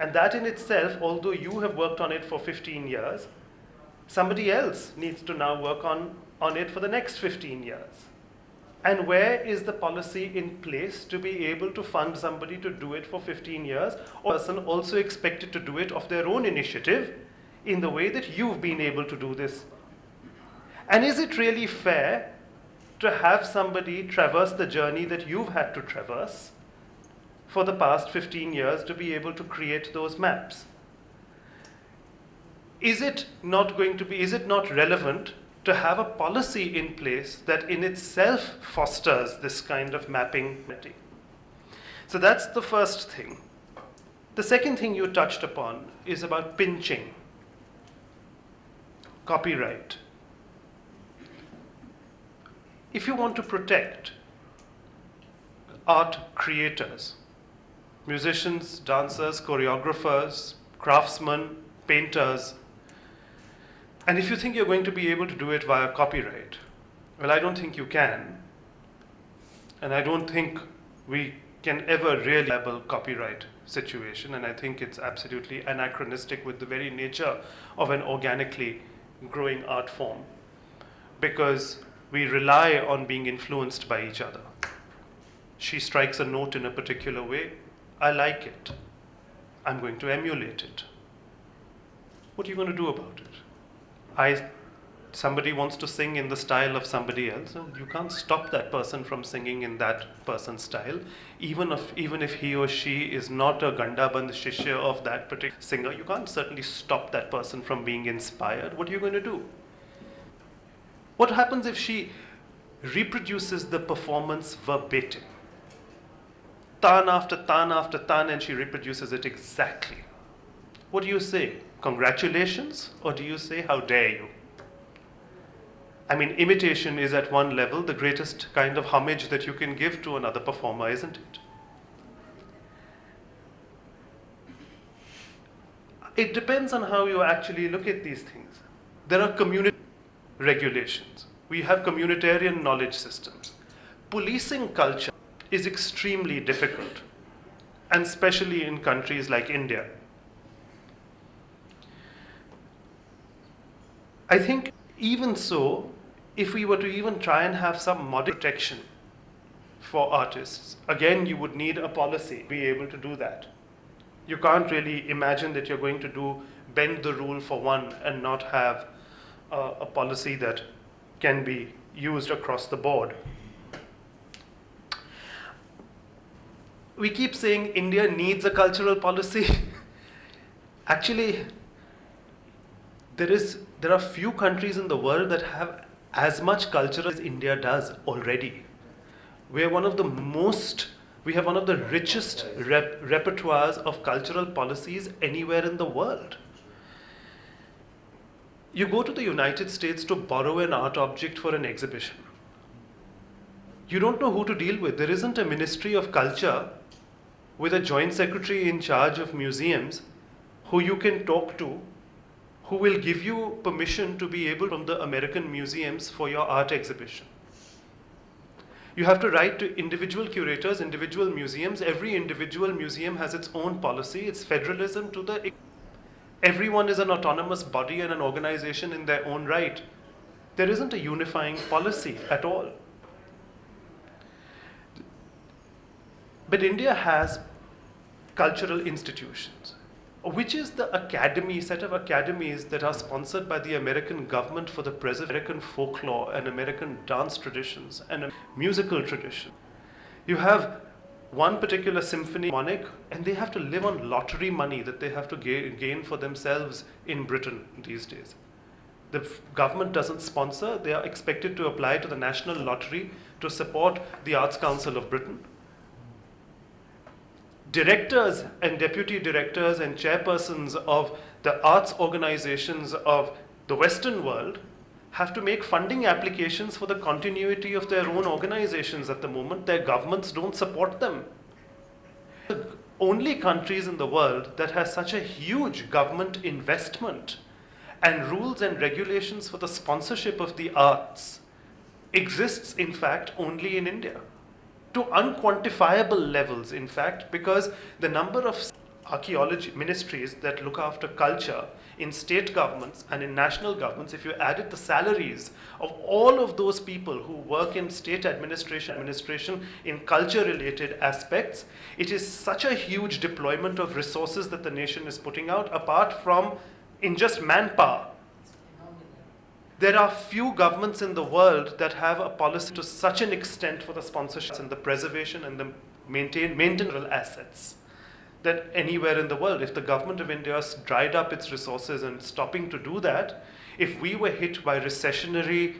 And that in itself, although you have worked on it for 15 years, somebody else needs to now work on it for the next 15 years. And where is the policy in place to be able to fund somebody to do it for 15 years, or a person also expected to do it of their own initiative in the way that you've been able to do this? And is it really fair to have somebody traverse the journey that you've had to traverse for the past 15 years to be able to create those maps? Is it not relevant to have a policy in place that in itself fosters this kind of mapping? So that's the first thing. The second thing you touched upon is about pinching, copyright. If you want to protect art creators, musicians, dancers, choreographers, craftsmen, painters, and if you think you're going to be able to do it via copyright, well, I don't think you can. And I don't think we can ever really have a copyright situation. And I think it's absolutely anachronistic with the very nature of an organically growing art form, because we rely on being influenced by each other. She strikes a note in a particular way. I like it. I'm going to emulate it. What are you going to do about it? Somebody wants to sing in the style of somebody else, and you can't stop that person from singing in that person's style, even if he or she is not a Gandaband Shishya of that particular singer. You can't certainly stop that person from being inspired. What are you going to do? What happens if she reproduces the performance verbatim? Tan after tan after tan, and she reproduces it exactly. What do you say? Congratulations? Or do you say, how dare you? I mean, imitation is at one level the greatest kind of homage that you can give to another performer, isn't it? It depends on how you actually look at these things. There are community regulations. We have communitarian knowledge systems. Policing culture is extremely difficult, and especially in countries like India. I think even so, if we were to even try and have some modest protection for artists, again, you would need a policy to be able to do that. You can't really imagine that you're going to bend the rule for one and not have a policy that can be used across the board. We keep saying India needs a cultural policy. Actually, there are few countries in the world that have as much culture as India does already. We have one of the richest repertoires of cultural policies anywhere in the world. You go to the United States to borrow an art object for an exhibition. You don't know who to deal with. There isn't a Ministry of Culture with a joint secretary in charge of museums who you can talk to, who will give you permission to be able from the American museums for your art exhibition. You have to write to individual curators, individual museums. Every individual museum has its own policy. It's federalism to the... Everyone is an autonomous body and an organization in their own right. There isn't a unifying policy at all. But India has cultural institutions, which is the set of academies that are sponsored by the American government for the preservation of American folklore and American dance traditions and musical tradition. You have one particular symphony harmonic, and they have to live on lottery money that they have to gain for themselves in Britain these days. The government doesn't sponsor. They are expected to apply to the National Lottery to support the Arts Council of Britain. Directors and deputy directors and chairpersons of the arts organizations of the Western world have to make funding applications for the continuity of their own organizations at the moment. Their governments don't support them. The only countries in the world that has such a huge government investment and rules and regulations for the sponsorship of the arts exists, in fact, only in India. To unquantifiable levels, in fact, because the number of archaeology ministries that look after culture in state governments and in national governments, if you added the salaries of all of those people who work in state administration in culture related aspects, it is such a huge deployment of resources that the nation is putting out, apart from in just manpower. There are few governments in the world that have a policy to such an extent for the sponsorships and the preservation and the maintenance assets that anywhere in the world. If the government of India dried up its resources and stopping to do that, if we were hit by recessionary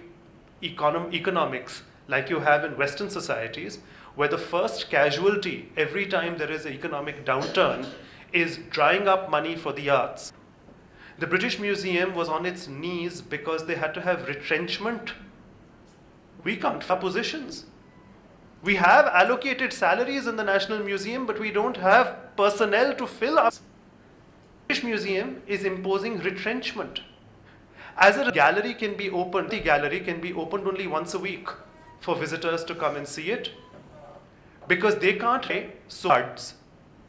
economics like you have in Western societies, where the first casualty every time there is an economic downturn is drying up money for the arts. The British Museum was on its knees because they had to have retrenchment. We can't fill positions. We have allocated salaries in the National Museum, but we don't have personnel to fill us. The British Museum is imposing retrenchment. As a gallery can be opened, the gallery can be opened only once a week for visitors to come and see it, because they can't pay swords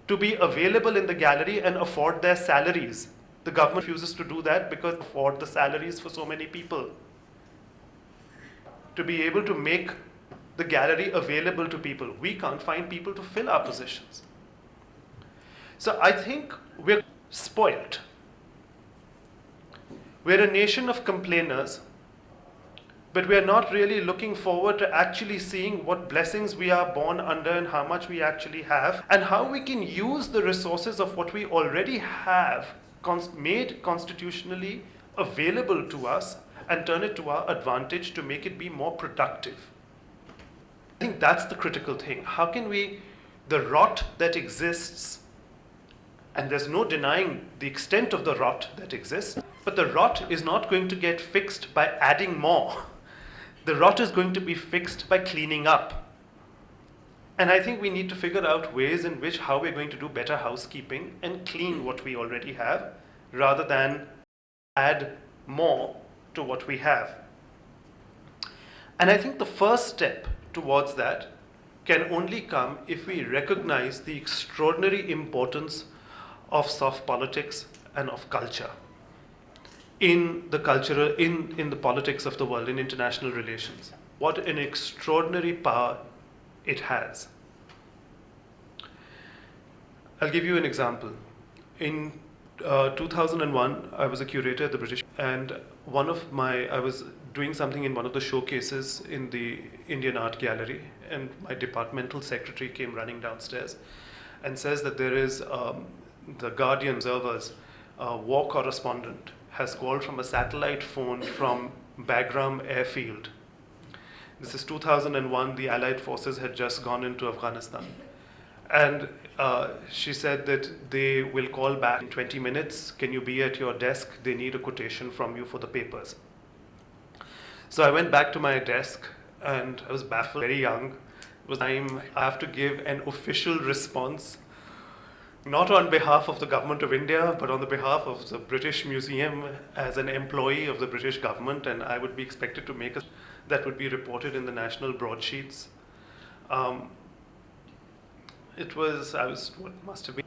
to be available in the gallery and afford their salaries. The government refuses to do that because they afford the salaries for so many people. To be able to make the gallery available to people, we can't find people to fill our positions. So I think we're spoiled. We're a nation of complainers, but we're not really looking forward to actually seeing what blessings we are born under and how much we actually have, and how we can use the resources of what we already have made constitutionally available to us and turn it to our advantage to make it be more productive. I think that's the critical thing. How can we, the rot that exists, and there's no denying the extent of the rot that exists, but the rot is not going to get fixed by adding more. The rot is going to be fixed by cleaning up. And I think we need to figure out ways in which how we're going to do better housekeeping and clean what we already have, rather than add more to what we have. And I think the first step towards that can only come if we recognize the extraordinary importance of soft politics and of culture in the cultural, in the politics of the world, in international relations. What an extraordinary power it has. I'll give you an example. In 2001, I was a curator at the British, and I was doing something in one of the showcases in the Indian Art Gallery, and my departmental secretary came running downstairs and says that there is the Guardian observers, war correspondent has called from a satellite phone from Bagram airfield. This is 2001, the Allied forces had just gone into Afghanistan. And she said that they will call back in 20 minutes. Can you be at your desk? They need a quotation from you for the papers. So I went back to my desk and I was baffled, very young. It was time I have to give an official response, not on behalf of the government of India, but on the behalf of the British Museum as an employee of the British government, and I would be expected to make a that would be reported in the national broadsheets. What must have been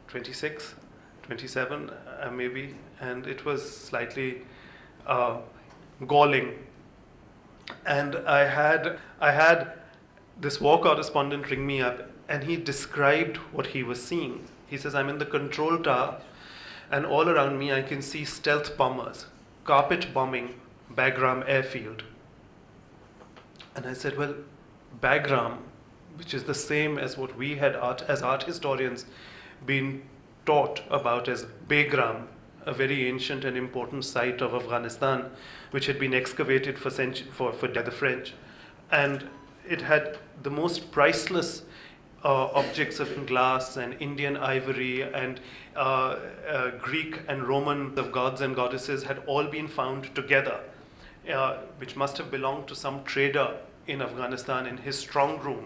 26, 27 maybe, and it was slightly galling. And I had this war correspondent ring me up, and he described what he was seeing. He says, I'm in the control tower, and all around me I can see stealth bombers, carpet bombing Bagram airfield. And I said, well, Bagram, which is the same as what we had as art historians been taught about as Begram, a very ancient and important site of Afghanistan, which had been excavated for the French. And it had the most priceless objects of glass and Indian ivory and Greek and Roman of gods and goddesses had all been found together, which must have belonged to some trader in Afghanistan in his strong room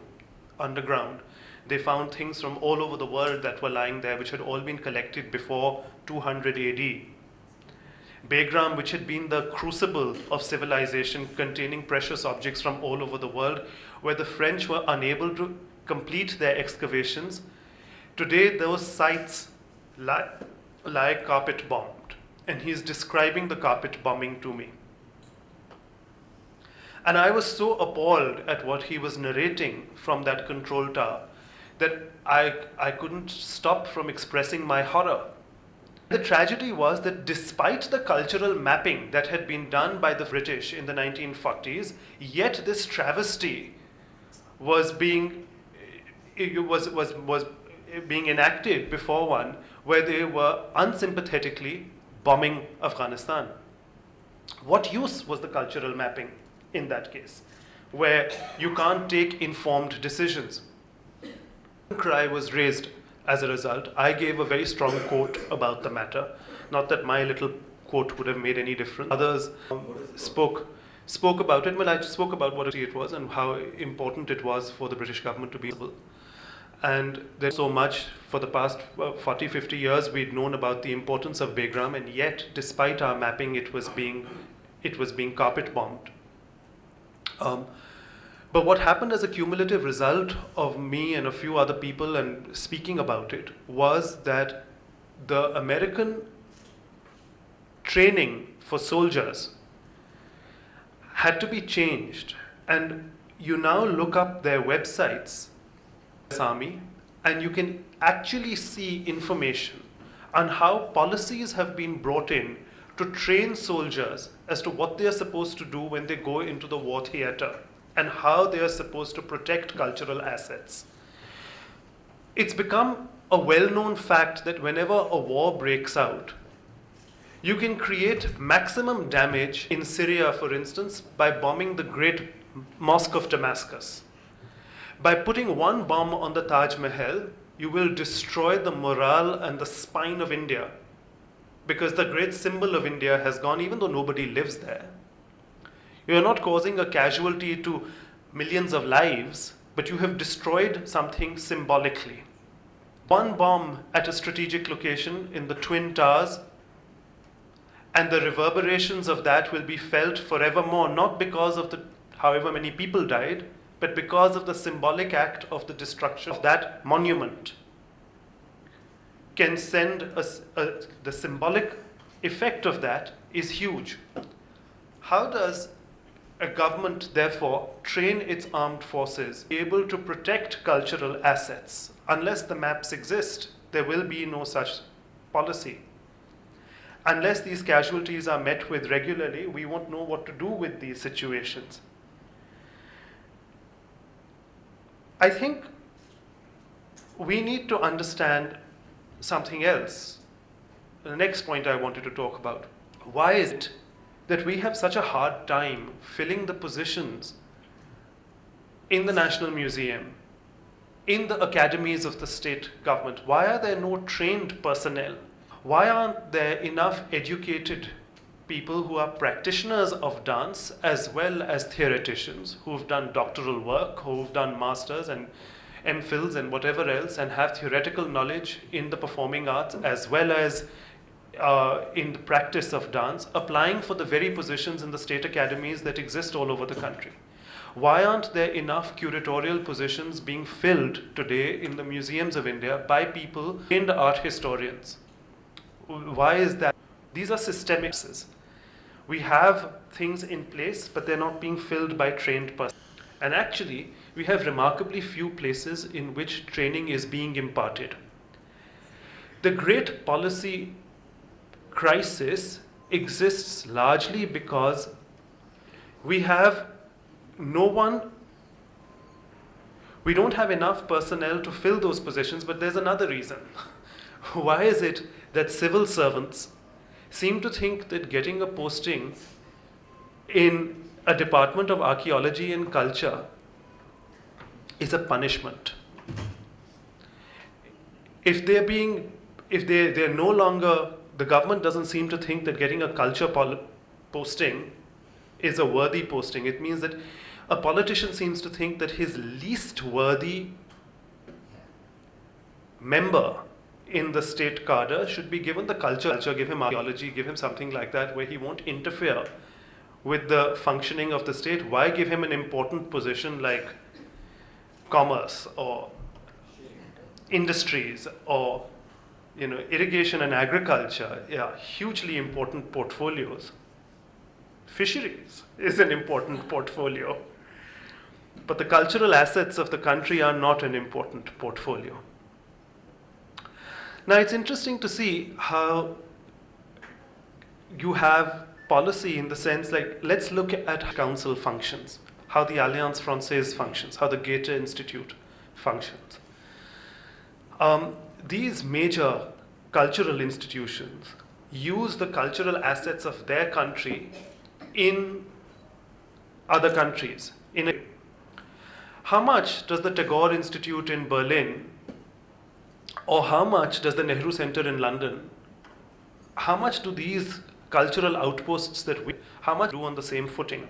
underground. They found things from all over the world that were lying there, which had all been collected before 200 AD. Begram, which had been the crucible of civilization containing precious objects from all over the world, where the French were unable to complete their excavations. Today, those sites lie, lie carpet bombed. And he's describing the carpet bombing to me. And I was so appalled at what he was narrating from that control tower that I couldn't stop from expressing my horror. The tragedy was that despite the cultural mapping that had been done by the British in the 1940s, yet this travesty was being enacted before one, where they were unsympathetically bombing Afghanistan. What use was the cultural mapping in that case, where you can't take informed decisions? Cry was raised as a result. I gave a very strong quote about the matter. Not that my little quote would have made any difference. Others spoke about it. Well, I spoke about what it was and how important it was for the British government to be able. And there's so much for the past 40, 50 years we'd known about the importance of Bagram, and yet, despite our mapping, it was being carpet bombed. But what happened as a cumulative result of me and a few other people and speaking about it was that the American training for soldiers had to be changed. And you now look up their websites, Army, and you can actually see information on how policies have been brought in to train soldiers as to what they are supposed to do when they go into the war theater and how they are supposed to protect cultural assets. It's become a well-known fact that whenever a war breaks out, you can create maximum damage in Syria, for instance, by bombing the great Mosque of Damascus. By putting one bomb on the Taj Mahal, you will destroy the morale and the spine of India, because the great symbol of India has gone, even though nobody lives there. You are not causing a casualty to millions of lives, but you have destroyed something symbolically. One bomb at a strategic location in the Twin Towers, and the reverberations of that will be felt forevermore, not because of the however many people died, but because of the symbolic act of the destruction of that monument can send the symbolic effect of that is huge. How does a government, therefore, train its armed forces be able to protect cultural assets? Unless the maps exist, there will be no such policy. Unless these casualties are met with regularly, we won't know what to do with these situations. I think we need to understand something else. The next point I wanted to talk about. Why is it that we have such a hard time filling the positions in the National Museum, in the academies of the state government? Why are there no trained personnel? Why aren't there enough educated people who are practitioners of dance as well as theoreticians, who've done doctoral work, who've done masters and MPhils and whatever else, and have theoretical knowledge in the performing arts as well as in the practice of dance, applying for the very positions in the state academies that exist all over the country? Why aren't there enough curatorial positions being filled today in the museums of India by people trained art historians? Why is that? These are systemic. We have things in place, but they're not being filled by trained persons. And actually, we have remarkably few places in which training is being imparted. The great policy crisis exists largely because we have we don't have enough personnel to fill those positions, but there's another reason. Why is it that civil servants seem to think that getting a posting in a department of archaeology and culture is a punishment? If they're no longer, the government doesn't seem to think that getting a culture posting is a worthy posting. It means that a politician seems to think that his least worthy member in the state cadre should be given the culture, give him archaeology, give him something like that where he won't interfere with the functioning of the state. Why give him an important position like commerce or industries or irrigation and agriculture are hugely important portfolios. Fisheries is an important portfolio. But the cultural assets of the country are not an important portfolio. Now, it's interesting to see how you have policy in the sense, like, let's look at how council functions, how the Alliance Française functions, how the Goethe Institute functions. These major cultural institutions use the cultural assets of their country in other countries. How much does the Tagore Institute in Berlin, or how much does the Nehru Center in London, how much do these cultural outposts how much do on the same footing?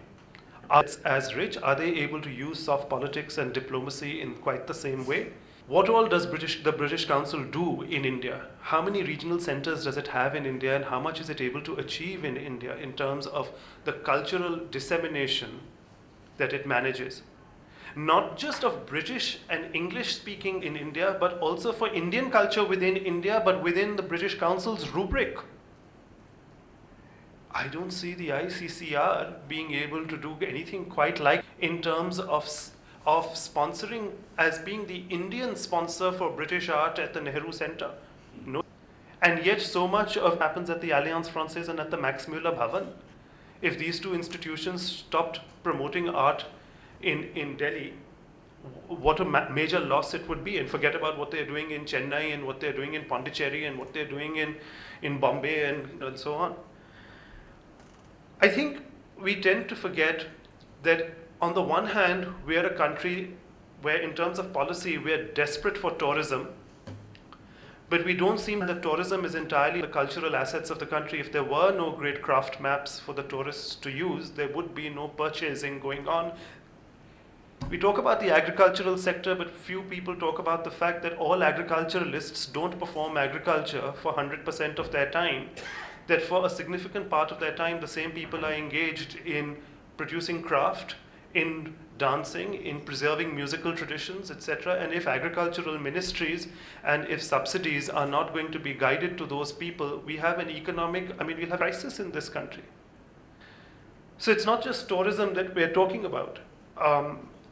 Are they as rich? Are they able to use soft politics and diplomacy in quite the same way? What all does the British Council do in India? How many regional centers does it have in India, and how much is it able to achieve in India in terms of the cultural dissemination that it manages? Not just of British and English speaking in India, but also for Indian culture within India, but within the British Council's rubric. I don't see the ICCR being able to do anything quite like in terms of sponsoring as being the Indian sponsor for British art at the Nehru Center. No. And yet so much of happens at the Alliance Française and at the Max Muller Bhavan. If these two institutions stopped promoting art in Delhi, what a major loss it would be. And forget about what they're doing in Chennai and what they're doing in Pondicherry and what they're doing in Bombay and so on. I think we tend to forget that on the one hand, we are a country where in terms of policy, we are desperate for tourism, but we don't seem that tourism is entirely the cultural assets of the country. If there were no great craft maps for the tourists to use, there would be no purchasing going on. We talk about the agricultural sector, but few people talk about the fact that all agriculturalists don't perform agriculture for 100% of their time. That for a significant part of their time, the same people are engaged in producing craft, in dancing, in preserving musical traditions, etc. And if agricultural ministries and if subsidies are not going to be guided to those people, we have we'll have crisis in this country. So it's not just tourism that we're talking about.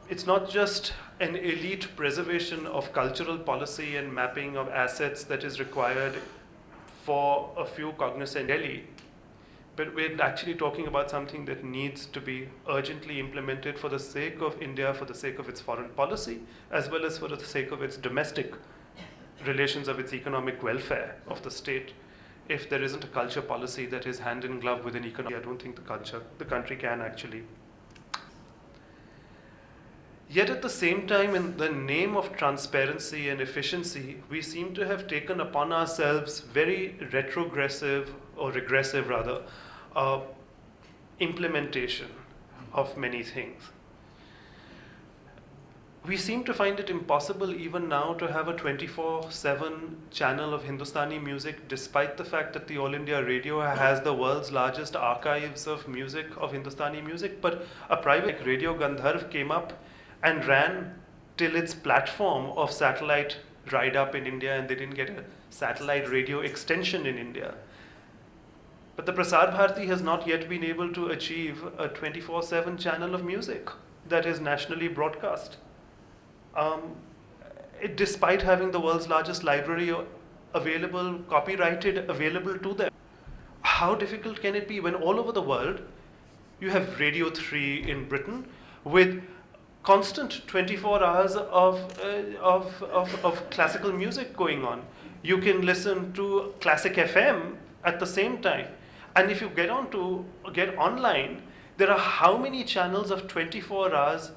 It's not just an elite preservation of cultural policy and mapping of assets that is required for a few cognizant Delhi, but we're actually talking about something that needs to be urgently implemented for the sake of India, for the sake of its foreign policy, as well as for the sake of its domestic relations, of its economic welfare of the state. If there isn't a culture policy that is hand in glove with an economy, I don't think the country can actually. Yet at the same time, in the name of transparency and efficiency, we seem to have taken upon ourselves very regressive implementation of many things. We seem to find it impossible even now to have a 24/7 channel of Hindustani music, despite the fact that the All India Radio has the world's largest archives of music, of Hindustani music. But a private Radio Gandharv came up and ran till its platform of satellite dried up in India, and they didn't get a satellite radio extension in India. But the Prasar Bharati has not yet been able to achieve a 24/7 channel of music that is nationally broadcast, despite having the world's largest library available, copyrighted, available to them. How difficult can it be when all over the world you have Radio 3 in Britain with constant 24 hours of classical music going on? You can listen to Classic FM at the same time. And if you get online, there are how many channels of 24 hours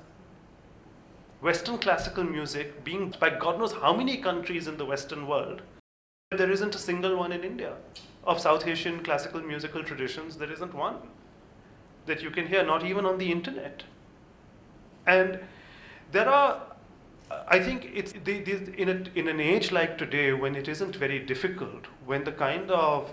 Western classical music being by God knows how many countries in the Western world. There isn't a single one in India. Of South Asian classical musical traditions, there isn't one that you can hear, not even on the internet. And there are, I think it's in an age like today, when it isn't very difficult, when the kind of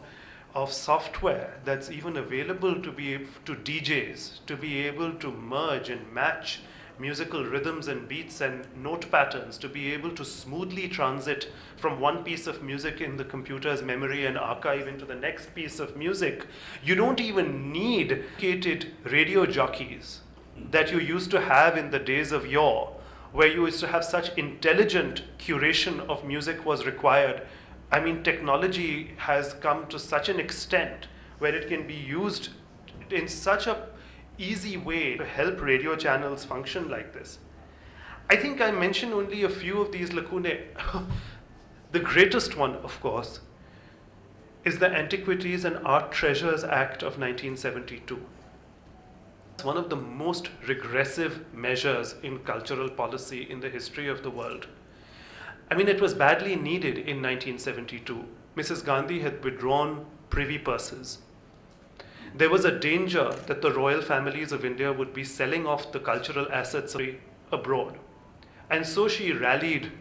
software that's even available to DJs to be able to merge and match musical rhythms and beats and note patterns to be able to smoothly transit from one piece of music in the computer's memory and archive into the next piece of music. You don't even need dedicated radio jockeys that you used to have in the days of yore, where you used to have such intelligent curation of music was required. I mean, technology has come to such an extent where it can be used in such a easy way to help radio channels function like this. I think I mentioned only a few of these lacunae. The greatest one, of course, is the Antiquities and Art Treasures Act of 1972. It's one of the most regressive measures in cultural policy in the history of the world. I mean, it was badly needed in 1972. Mrs. Gandhi had withdrawn privy purses. There was a danger that the royal families of India would be selling off the cultural assets abroad. And so she rallied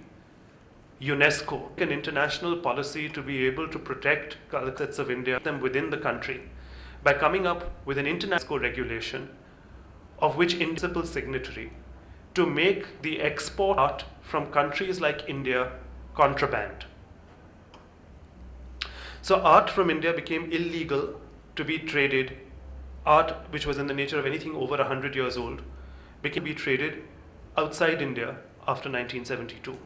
UNESCO, an international policy to be able to protect cultural assets of India, them within the country, by coming up with an international regulation of which India is a principal signatory, to make the export art from countries like India contraband. So art from India became illegal to be traded. Art, which was in the nature of anything over 100 years old, became to be traded outside India after 1972.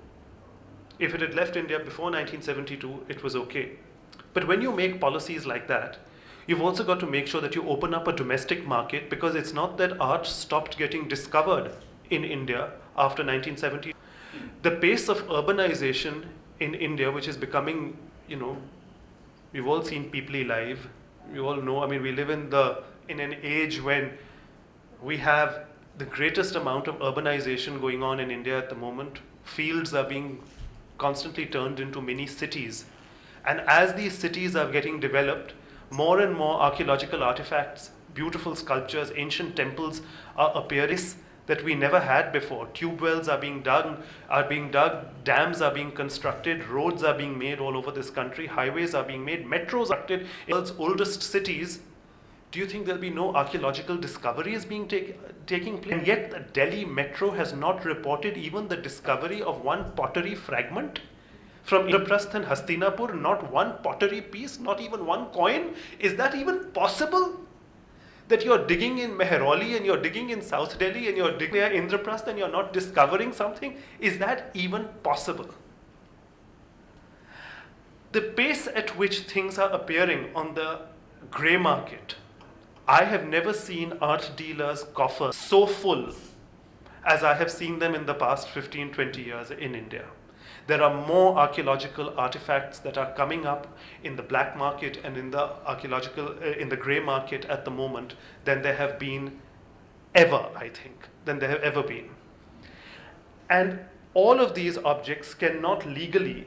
If it had left India before 1972, it was okay. But when you make policies like that, you've also got to make sure that you open up a domestic market, because it's not that art stopped getting discovered in India after 1970. The pace of urbanization in India, which is becoming, we've all seen People Live. You all know, I mean, we live in an age when we have the greatest amount of urbanization going on in India at the moment. Fields are being constantly turned into mini cities. And as these cities are getting developed, more and more archaeological artifacts, beautiful sculptures, ancient temples are appearing that we never had before. Tube wells are being dug, dams are being constructed, roads are being made all over this country, highways are being made, metros are constructed in the world's oldest cities. Do you think there'll be no archaeological discoveries being taking place? And yet the Delhi Metro has not reported even the discovery of one pottery fragment from Indraprastha and Hastinapur, not one pottery piece, not even one coin. Is that even possible? That you're digging in Mehrauli and you're digging in South Delhi and you're digging near Indraprastha and you're not discovering something? Is that even possible? The pace at which things are appearing on the grey market, I have never seen art dealers' coffers so full as I have seen them in the past 15, 20 years in India. There are more archaeological artifacts that are coming up in the black market and in the grey market at the moment than there have been ever, I think, than there have ever been. And all of these objects cannot legally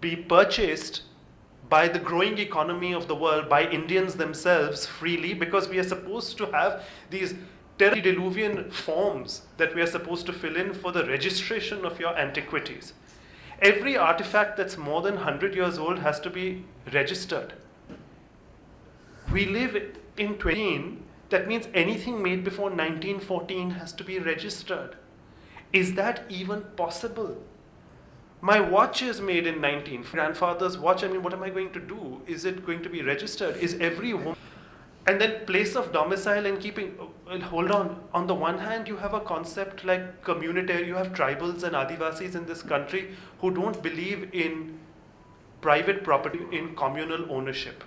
be purchased by the growing economy of the world, by Indians themselves freely, because we are supposed to have these antediluvian forms that we are supposed to fill in for the registration of your antiquities. Every artifact that's more than 100 years old has to be registered. We live in 2014, that means anything made before 1914 has to be registered. Is that even possible? My watch is made in 19. Grandfather's watch, I mean, what am I going to do? Is it going to be registered? Is every woman... And then place of domicile and keeping... Well, hold on. On the one hand, you have a concept like communitarian. You have tribals and Adivasis in this country who don't believe in private property, in communal ownership.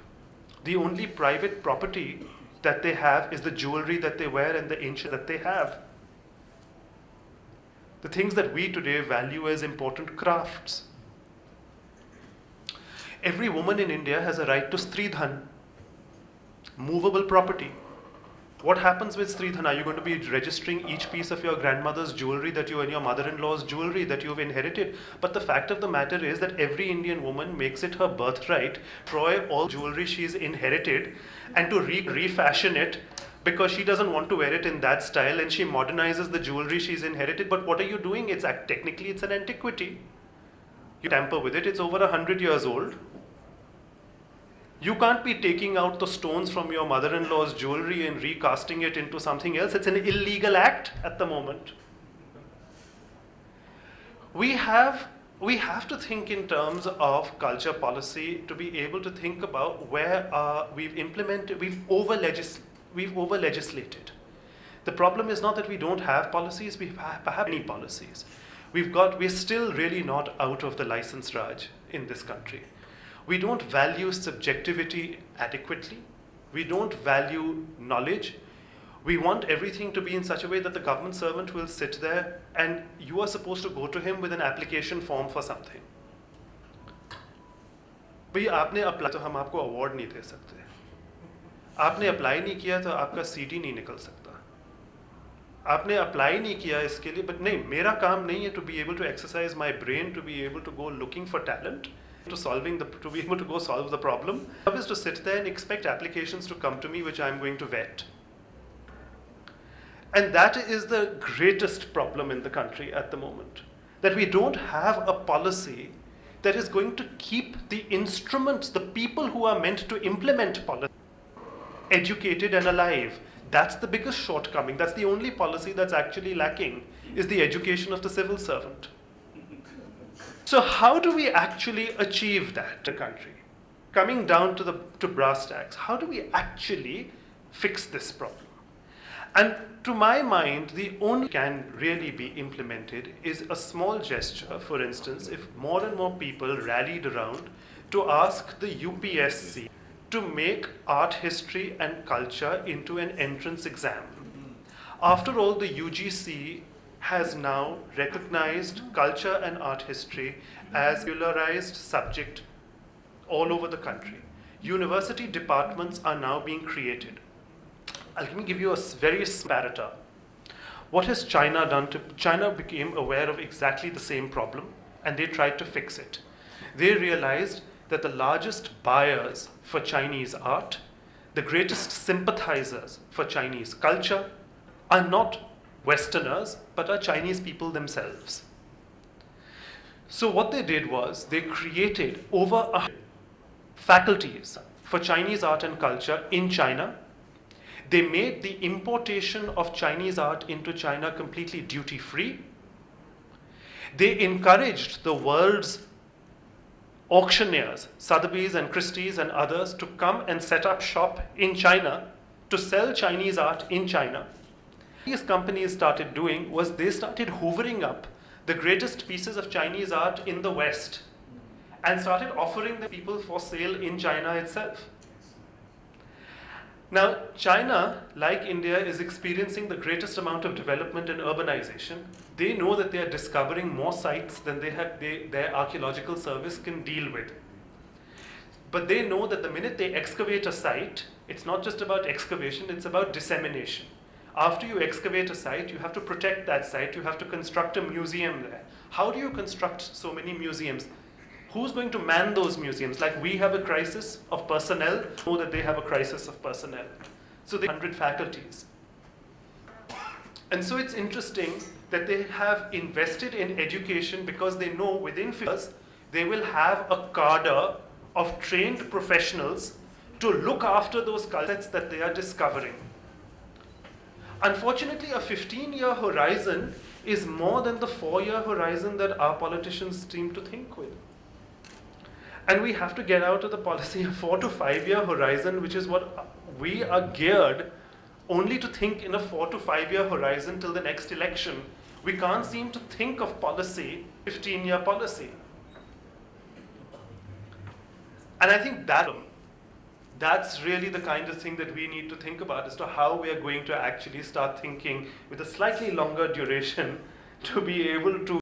The only private property that they have is the jewelry that they wear and the ancient that they have. The things that we today value as important crafts. Every woman in India has a right to Stridhan, movable property. What happens with Stridhan? Are you going to be registering each piece of your grandmother's jewelry that you and your mother-in-law's jewelry that you've inherited? But the fact of the matter is that every Indian woman makes it her birthright to destroy all jewelry she's inherited and to refashion it, because she doesn't want to wear it in that style, and she modernizes the jewelry she's inherited. But what are you doing? Technically it's an antiquity. You tamper with it, it's over 100 years old. You can't be taking out the stones from your mother-in-law's jewelry and recasting it into something else. It's an illegal act at the moment. We have to think in terms of culture policy to be able to think about where we've over-legislated. The problem is not that we don't have policies, we have many policies. We're still really not out of the license Raj in this country. We don't value subjectivity adequately. We don't value knowledge. We want everything to be in such a way that the government servant will sit there and you are supposed to go to him with an application form for something. भैया आपने apply तो हम आपको award नहीं दे सकते. आपने apply नहीं किया तो आपका सीडी नहीं निकल सकता. आपने अप्लाई नहीं किया इसके लिए, but नहीं, मेरा काम नहीं है to be able to exercise my brain, to be able to go looking for talent, to be able to go solve the problem. My job is to sit there and expect applications to come to me which I'm going to vet. And that is the greatest problem in the country at the moment, that we don't have a policy that is going to keep the instruments, the people who are meant to implement policy, educated and alive. That's the biggest shortcoming. That's the only policy that's actually lacking, is the education of the civil servant. So how do we actually achieve that in the country? Coming down to brass tacks, how do we actually fix this problem? And to my mind, the only can really be implemented is a small gesture. For instance, if more and more people rallied around to ask the UPSC to make art history and culture into an entrance exam. After all, the UGC has now recognized culture and art history as a regularized subject all over the country. University departments are now being created. Let me give you a very comparator. What has China done? China became aware of exactly the same problem and they tried to fix it. They realized that the largest buyers for Chinese art, the greatest sympathizers for Chinese culture, are not Westerners, but are Chinese people themselves. So what they did was they created over 100 faculties for Chinese art and culture in China. They made the importation of Chinese art into China completely duty-free. They encouraged the world's auctioneers, Sotheby's and Christie's and others, to come and set up shop in China to sell Chinese art in China. What these companies started doing was they started hoovering up the greatest pieces of Chinese art in the West and started offering them to people for sale in China itself. Now, China, like India, is experiencing the greatest amount of development and urbanization. They know that they are discovering more sites than their archaeological service can deal with. But they know that the minute they excavate a site, it's not just about excavation, it's about dissemination. After you excavate a site, you have to protect that site, you have to construct a museum there. How do you construct so many museums? Who's going to man those museums? Like we have a crisis of personnel, know that they have a crisis of personnel. So they have 100 faculties. And so it's interesting that they have invested in education because they know within 5 years they will have a cadre of trained professionals to look after those cultures that they are discovering. Unfortunately, a 15-year horizon is more than the 4-year horizon that our politicians seem to think with. And we have to get out of the policy of 4 to 5-year horizon, which is what we are geared only to think in a 4 to 5-year horizon till the next election. We can't seem to think of policy, 15-year policy. And I think that's really the kind of thing that we need to think about as to how we are going to actually start thinking with a slightly longer duration to be able to